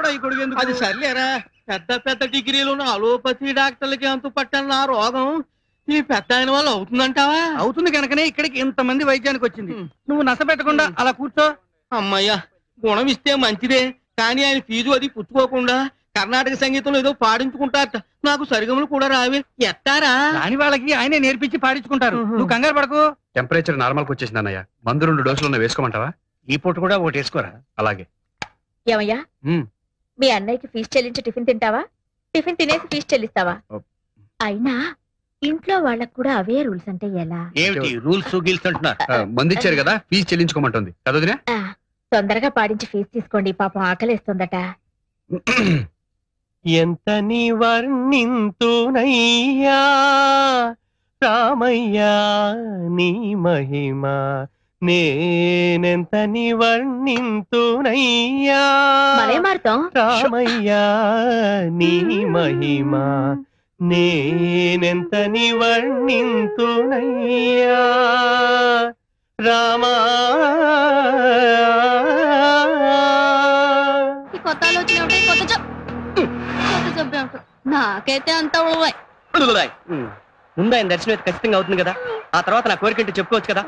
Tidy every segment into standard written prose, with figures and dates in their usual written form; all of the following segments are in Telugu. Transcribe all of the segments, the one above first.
ఇప్పుడు ఈ కొడుకు ఎందుకు? అది సర్లేరా, పెద్ద పెద్ద డిగ్రీలు ఉన్న అలోపతి డాక్టర్లకి అంతు పట్టాను నా రోగం ఈ పెద్ద ఆయన వల్ల అవుతుందంటావా? అవుతుంది కనుకనే ఇక్కడికి ఇంతమంది వైద్యానికి వచ్చింది. నువ్వు నస పెట్టకుండా అలా కూర్చో. అమ్మయ్యా, గుణం ఇస్తే మంచిదే, కానీ ఆయన ఫీజు అది పుచ్చుకోకుండా కర్ణాటక సంగీతంలో ఏదో పాడించుకుంటారట. నాకు సరిగములు కూడా రావే, ఎత్తారా? దాని వాళ్ళకి ఆయనే నేర్పించి పాడించుకుంటారు. నువ్వు కంగారు పడకు. టెంపరేచర్ నార్మల్కి వచ్చేసింది అన్నయ్య. మందు 2 డోసులు వేసుకోమంటావా? ఈ పూట కూడా ఒకటి వేసుకోరా. అలాగే. ఏమయ్యా, మీ అన్నయ్యకి ఫీజు చెల్లించి టిఫిన్ తింటావా? టిఫిన్ తినేసి ఫీజు చెల్లిస్తావా? అయినా ఇంట్లో వాళ్ళకు కూడా అవే రూల్స్ అంటే ఎలా? ఏమిటి రూల్స్ గిల్స్ అంటున్నారు? మందు ఇచ్చారు కదా, ఫీజు చెల్లించుకోమంటుంది కదొదినా. తొందరగా పాడించి ఫీజు తీసుకోండి, పాపం ఆకలేస్తుందట. ఎంత నీ వర్ణింతునయ్యా రామయ్యా నీ మహిమ, నేనెంత నీ వర్ణింతునయ్యా మరే మారుతాం. రామయ్యా నీ మహిమ, నేనెంత నీ వర్ణింతునయ్యా రామా. కొత్త ఆలోచన నాకైతే అంత ముందు ఆయన దర్శనం అయితే ఖచ్చితంగా అవుతుంది కదా, ఆ తర్వాత నా కోరికంటే చెప్పుకోవచ్చు కదా.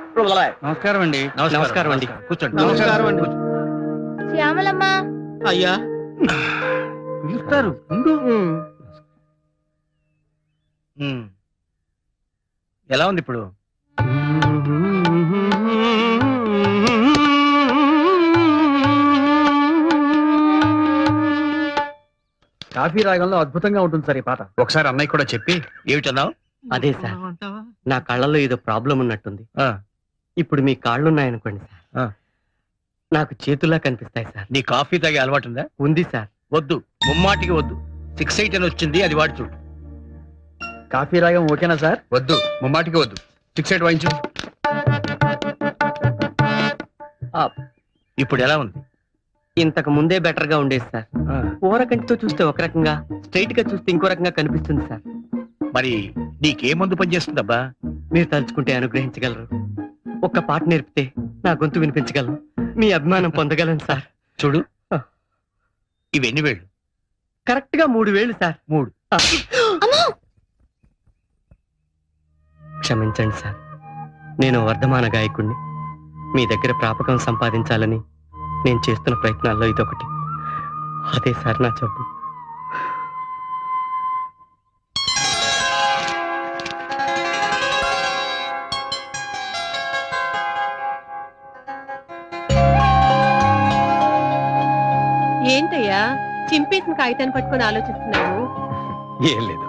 నమస్కారం అండి. నమస్కారం అండి. కూర్చోండి. నమస్కారం అండి. శ్యామలమ్మ అయ్యా పిలుస్తారు. ఎలా ఉంది ఇప్పుడు? కాఫీ రాగంలో అద్భుతంగా ఉంటుంది సార్ ఈ పాట. ఒకసారి అన్నయ్య కూడా చెప్పి. ఏమిటన్నావు? అదే సార్, నా కళ్ళల్లో ఏదో ప్రాబ్లం ఉన్నట్టుంది. ఇప్పుడు మీ కాళ్ళున్నాయనుకోండి సార్, నాకు చేతుల్లా కనిపిస్తాయి సార్. నీ కాఫీ తాగే అలవాటు ఉందా? ఉంది సార్. వద్దు, ముమ్మాటికి వద్దు. 6-8 అని వచ్చింది, అది వాడి చూడు. కాఫీ రాగం ఓకేనా సార్? వద్దు, ముమ్మాటికి వద్దు. 6-8 వాయించు. ఇప్పుడు ఎలా ఉంది? ఇంతకు ముందే బెటర్ గా ఉండేది సార్. కూర కంటితో చూస్తే ఒక రకంగా, స్ట్రైట్ గా చూస్తే ఇంకో రకంగా కనిపిస్తుంది సార్. మరి నీకే మందు పనిచేస్తుందబ్బా? మీరు తలుచుకుంటే అనుగ్రహించగలరు. ఒక్క పాట నేర్పితే నా గొంతు వినిపించగలను, మీ అభిమానం పొందగలను సార్. చూడు, ఇవెన్ని వేళ్ళు? కరెక్ట్ గా 3 వేళ్ళు సార్. 3. క్షమించండి సార్, నేను వర్ధమాన గాయకుణ్ణి. మీ దగ్గర ప్రాపకం సంపాదించాలని నేను చేస్తున్న ప్రయత్నాల్లో ఇదొకటి. అదే సార్ నా జబ్బు. ఏంటయ్యా చింపేసిన కాగితాన్ని పట్టుకొని ఆలోచిస్తున్నావు? ఏం లేదు,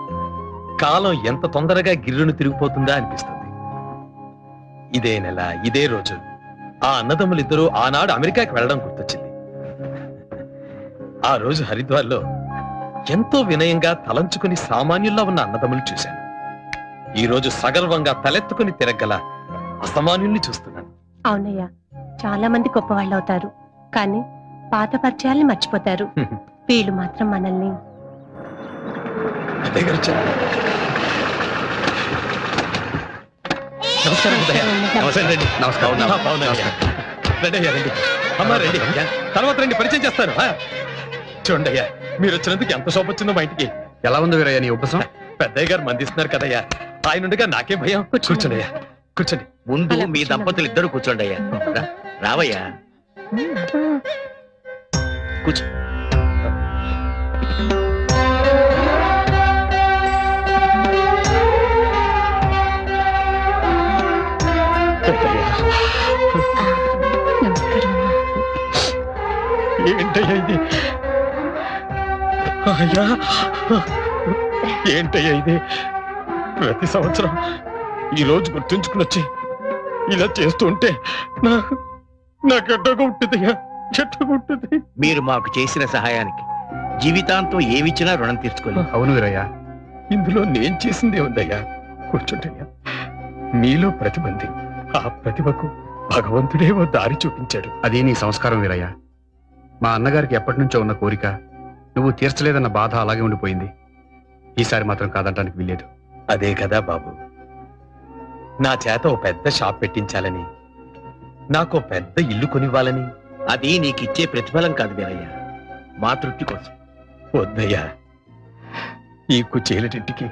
కాలం ఎంత తొందరగా గిర్రును తిరిగిపోతుందా అనిపిస్తుంది. ఇదే నెల ఇదే రోజు ఆ అన్నదమ్ములిద్దరూ ఆనాడు అమెరికాకి వెళ్ళడం గుర్తొచ్చింది. ఆ రోజు హరిద్వార్లో ఎంతో వినయంగా తలంచుకుని సామాన్యుల్లా ఉన్న అన్నదమ్ములు చూశాను. ఈ రోజు సగర్వంగా తలెత్తుకుని తిరగల అసామాన్యుల్ని చూస్తున్నాను. అవునయ్యా, చాలా మంది గొప్పవాళ్ళు అవుతారు, కానీ పాత పరిచయాల్ని మర్చిపోతారు. వీళ్ళు మాత్రం మనల్ని. నమస్కారం. అమ్మా రండి, తర్వాత రండి, పరిచయం చేస్తాను. చూడండి అయ్యా, మీరు వచ్చినందుకు ఎంత శోభ వచ్చిందో మా ఇంటికి. ఎలా ఉంది వీరయ్య నీ ఉపసం? పెద్దయ్య గారు మందిస్తున్నారు కదయ్యా, ఆయన ఉండగా నాకే భయం. కూర్చోండి అయ్యా, కూర్చోండి. ముందు మీ దంపతులు ఇద్దరు కూర్చోండి అయ్యా. రావయ్యా, కూర్చో. ఏంటయ్యా ఇది? అయ్యా ఏంటయ్యా ఇది? ప్రతి సంవత్సరం ఈ రోజు గుర్తుంచుకుని వచ్చి ఇలా చేస్తూ ఉంటే నాకు ఎట్టగా ఉంటుందయ్యా, ఎట్టగా ఉంటుంది. మీరు మాకు చేసిన సహాయానికి జీవితాంతం ఏమిచ్చినా రుణం తీర్చుకోలేదు. అవును వీరయ్య, ఇందులో నేను చేసిందే ఉందయ్యా. కూర్చుంటయ్యా, మీలో ప్రతిభ ఉంది. ఆ ప్రతిభకు భగవంతుడే ఓ దారి చూపించాడు. అది నీ సంస్కారం వీరయ్య. మా అన్నగారికి ఎప్పటి నుంచో ఉన్న కోరిక నువ్వు తీర్చలేదన్న బాధ అలాగే ఉండిపోయింది. ఈసారి మాత్రం కాదంటానికి వీల్లేదు. అదే కదా బాబు, నా చేత ఓ పెద్ద షాప్ పెట్టించాలని, నాకు పెద్ద ఇల్లు కొనివ్వాలని. అది నీకిచ్చే ప్రతిఫలం కాదు వీరయ్య, మా తృప్తి కోసం. వద్దయ్యా, ఈ కుచేలటింటికి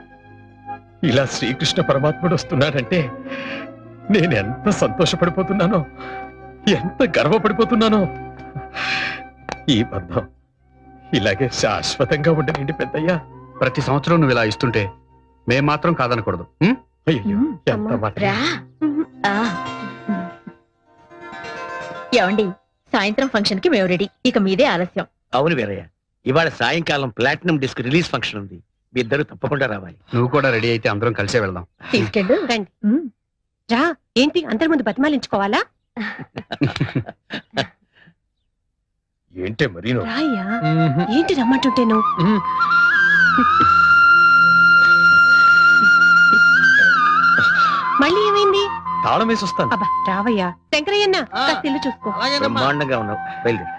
ఇలా శ్రీకృష్ణ పరమాత్ముడు వస్తున్నాడంటే నేను ఎంత సంతోషపడిపోతున్నానో, ఎంత గర్వపడిపోతున్నానో. ఈ బంధం ఇలాగే శాశ్వతంగా ఉండనండి పెద్దయ్యా. ప్రతి సంవత్సరం నువ్వు ఇలా ఇస్తుంటే మేం మాత్రం కాదనకూడదు. అయ్యో, ఎంత మాట. రా. ఏమండి, సాయంత్రం ఫంక్షన్ కి మేము రెడీ, ఇక మీదే ఆలస్యం. అవును వీరయ్య, ఇవాళ సాయంకాలం ప్లాటినం డిస్క్ రిలీజ్ ఫంక్షన్ ఉంది, మీ ఇద్దరు తప్పకుండా రావాలి. నువ్వు కూడా రెడీ అయితే అందరం కలిసే వెళ్దాం. తీసుకెళ్ళు. రండి. రా. ఏంటి అందరి ముందు బతిమాలించుకోవాలా? ఏంటే మరి రాయ్యా. ఏంటి రమ్మంటుంటేను? మళ్ళీ ఏమైంది? తాళం వేసి వస్తాను. అబ్బా రావయ్యా. శంకరయ్యన్న కాస్త ఇల్లు చూసుకో. బ్రహ్మాండంగా ఉన్నావు, బయలుదేరు.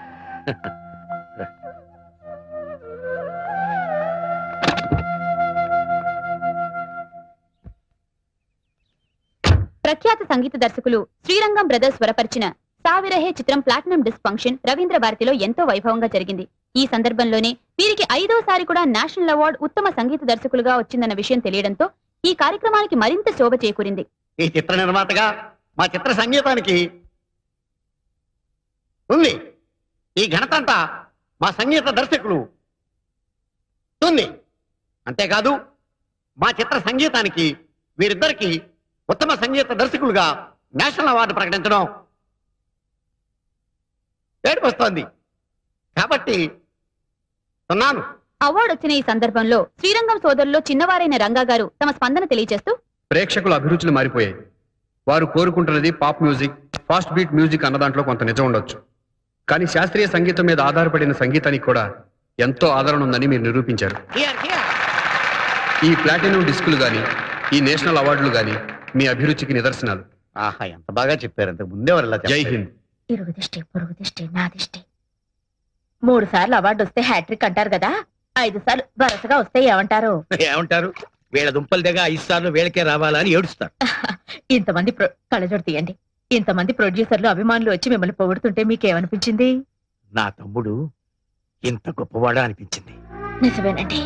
ప్రఖ్యాత సంగీత దర్శకులు శ్రీరంగం బ్రదర్స్ స్వరపరిచిన సావిరహే చిత్రం ప్లాటినం డిస్క్ ఫంక్షన్ రవీంద్ర భారతిలో ఎంతో వైభవంగా జరిగింది. ఈ సందర్భంలోనే వీరికి 5వ సారి కూడా నేషనల్ అవార్డు ఉత్తమ సంగీత దర్శకులుగా వచ్చిందన్న విషయం తెలియడంతో ఈ కార్యక్రమానికి మరింత శోభ చేకూరింది. ఈ చిత్ర నిర్మాతగా మా చిత్ర సంగీతానికి ఉంది. ఈ ఘనత అంతా మా సంగీత దర్శకులు ఉంది. అంతేకాదు మా చిత్ర సంగీతానికి వీరిద్దరికి ఉత్తమ సంగీత దర్శకులుగా నేషనల్ అవార్డు ప్రకటించడం ఏడుపొస్తోంది. కాబట్టి ఉన్నాను. అవార్డు వచ్చిన ఈ సందర్భంలో శ్రీరంగం సోదరులో చిన్నవారైన రంగా గారు తమ స్పందన తెలియజేస్తూ, ప్రేక్షకుల అభిరుచులు మారిపోయాయి. వారు కోరుకుంటున్నది pop music, fast beat music అన్న దాంట్లో కొంత నిజం ఉండొచ్చు. కానీ శాస్త్రీయ సంగీతం మీద ఆధారపడిన సంగీతానికి కూడా ఎంతో ఆదరణ ఉందని మీరు నిరూపించారు. ఈ ప్లాటినం డిస్కులు గాని, ఈ నేషనల్ అవార్డులు గాని మీ అభిరుచికి నిదర్శనాలు. ఆహా, ఎంత బాగా చెప్పారు. అంతకు ముందే వారు. జై హింద్. ఇరుగు దిష్టి, పొరుగు దిష్టి, నా దిష్టి. 3 సార్లు అవార్డు వస్తే హ్యాట్రిక్ అంటారు కదా, 5 సార్లు వరుసగా వస్తే ఏమంటారు? ఏమంటారు? వీళ్ళ దుంపల దగ్గర 5 సార్లు వీళ్ళకే రావాలా అని ఏడుస్తారు. ఇంతమంది కళ్ళజోడు తీయండి. ఇంతమంది ప్రొడ్యూసర్లు, అభిమానులు వచ్చి మిమ్మల్ని పొగుడుతుంటే మీకేమనిపించింది? నా తమ్ముడు ఇంత గొప్పవాడా అనిపించింది. నిజమేనండి.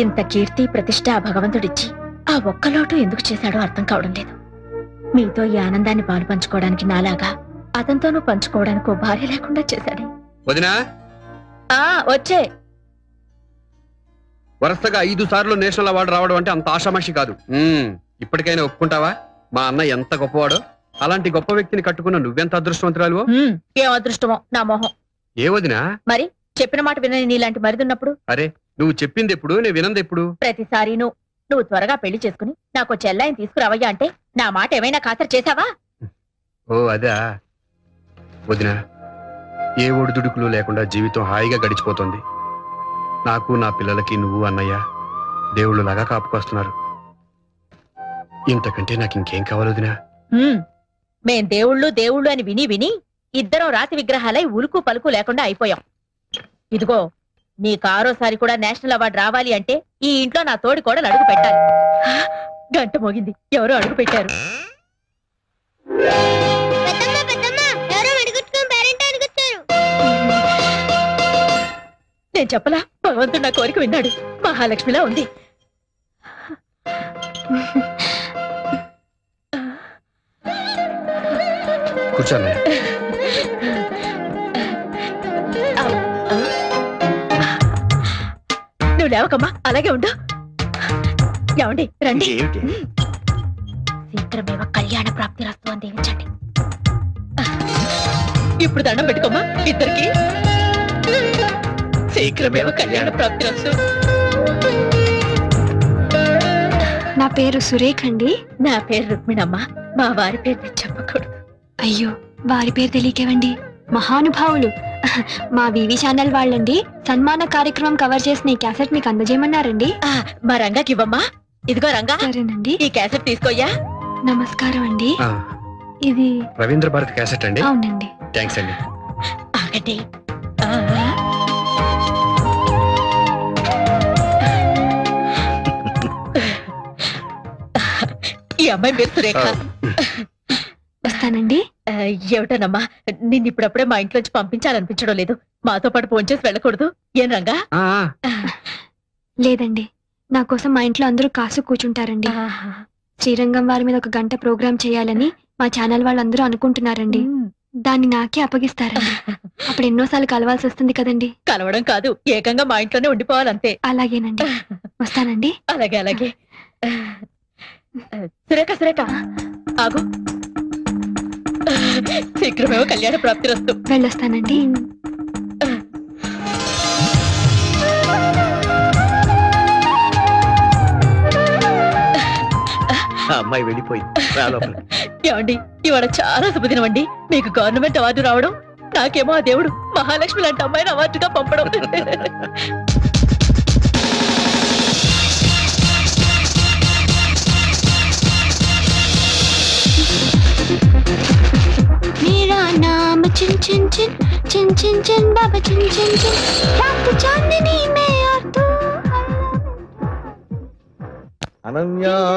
ఇంత కీర్తి ప్రతిష్ట ఆ భగవంతుడిచ్చి ఆ ఒక్క లోటు ఎందుకు చేశాడో అర్థం కావడం లేదు. మీతో ఈ ఆనందాన్ని పాలు పంచుకోవడానికి నాలాగా అతనితోనూ పంచుకోవడానికి ఓ భార్య లేకుండా చేశాడే. వదినా, వచ్చే వరుసగా 5 సార్లు నేషనల్ అవార్డు రావడం అంటే అంత ఆషామాషి కాదు. ఇప్పటికైనా ఒప్పుకుంటావా? మా అన్న ఎంత గొప్పవాడో. అలాంటి గొప్ప వ్యక్తిని కట్టుకున్న నువ్వెంత అదృష్టవంతురాలువో. ఏం అదృష్టమో నా మొహం. ఏ వదినా? మరి చెప్పిన మాట వినని నీలాంటి మరిదున్నప్పుడు. అరే, నువ్వు చెప్పింది ఎప్పుడు, నేను వినంది ఎప్పుడు? ప్రతిసారి నువ్వు త్వరగా పెళ్లి చేసుకుని నాకు చెల్లాయిని తీసుకురావయ్యా అంటే నా మాట ఏమైనా ఖాతరు చేశావా? ఓ అదా. వదినా, ఏ ఒడిదుడుకులు లేకుండా జీవితం హాయిగా గడిచిపోతుంది. నాకు, నా పిల్లలకి నువ్వు అన్నయ్య దేవుళ్ళు లాగా కాపుకొస్తున్నారు. ఇంతకంటే నాకు ఇంకేం కావాలి వదినా? మేం దేవుళ్ళు అని విని విని ఇద్దరం రాతి విగ్రహాలై ఉలుకు పలుకు లేకుండా అయిపోయాం. ఇదిగో, నీకు 6వసారి కూడా నేషనల్ అవార్డు రావాలి అంటే ఈ ఇంట్లో నా తోడి కూడా అడుగు పెట్టాలి. గంట మోగింది, ఎవరో అడుగు పెట్టారు. నేను చెప్పలా, భగవంతుడు నా కోరిక విన్నాడు. మహాలక్ష్మిలా ఉంది. కూర్చోండి. నువ్వు లేవకమ్మా, అలాగే ఉండు. ఏమండి రండి. శీఘ్రమేవ కళ్యాణ ప్రాప్తి రస్తు అని దీవించండి. ఇప్పుడు దండం పెట్టుకోమ్మా ఇద్దరికి. శీఘ్రమేవ కళ్యాణ ప్రాప్తి రస్తు. నా పేరు సురేఖ అండి. నా పేరు రుక్మిణమ్మ. మా వారి పేరు చెప్పకూడదు. అయ్యో, వారి పేరు తెలియకేవండి. మహానుభావులు. మా వివి ఛానల్ వాళ్ళండి సన్మాన కార్యక్రమం కవర్ చేసిన ఈ క్యాసెట్ మీకు అందజేయమన్నారండి. మా రంగాకి ఇవ్వమ్మా. ఇదిగో రంగా. సరేనండి. ఈ క్యాసెట్ తీసుకోయ్యా. నమస్కారం అండి. ఇది రవీంద్ర భారతి క్యాసెట్ అండి? అవునండి. థ్యాంక్స్ అండి. ఆగండి. ఈ అమ్మాయి పేరు సురేఖ. వస్తానండి. ఏమిటోనమ్మా నిన్ను ఇప్పుడప్పుడే మా ఇంట్లోంచి పంపించాలనిపించడం లేదు. మాతో పాటు ఫోన్ చేసి వెళ్ళకూడదు ఏం రంగా? లేదండి, నా కోసం మా ఇంట్లో అందరూ కాసు కూర్చుంటారండి. శ్రీరంగం వారి మీద 1 గంట ప్రోగ్రామ్ చేయాలని మా ఛానల్ వాళ్ళందరూ అనుకుంటున్నారండి. దాన్ని నాకే అప్పగిస్తారండి. అప్పుడు ఎన్నోసార్లు కలవాల్సి వస్తుంది కదండి. కలవడం కాదు, ఏకంగా మా ఇంట్లోనే ఉండిపోవాలంతే. అలాగేనండి, వస్తానండి. అలాగే అలాగే. సురేఖ ఆగు. శీఘ్రమేమో కళ్యాణ ప్రాప్తి వస్తూ. వెళ్ళొస్తానండి. అమ్మాయి వెళ్ళిపోయింది. ఏమండి ఇవాళ చాలా శుభదినం అండి. మీకు గవర్నమెంట్ అవార్డు రావడం, నాకేమో ఆ దేవుడు మహాలక్ష్మి లాంటి అమ్మాయిని అవార్డుగా పంపడం. मेरा नाम चिन चिन चिन चिन चिन चिन बाबा चिन चिन चिन रात चांदनी में और तू అనన్యా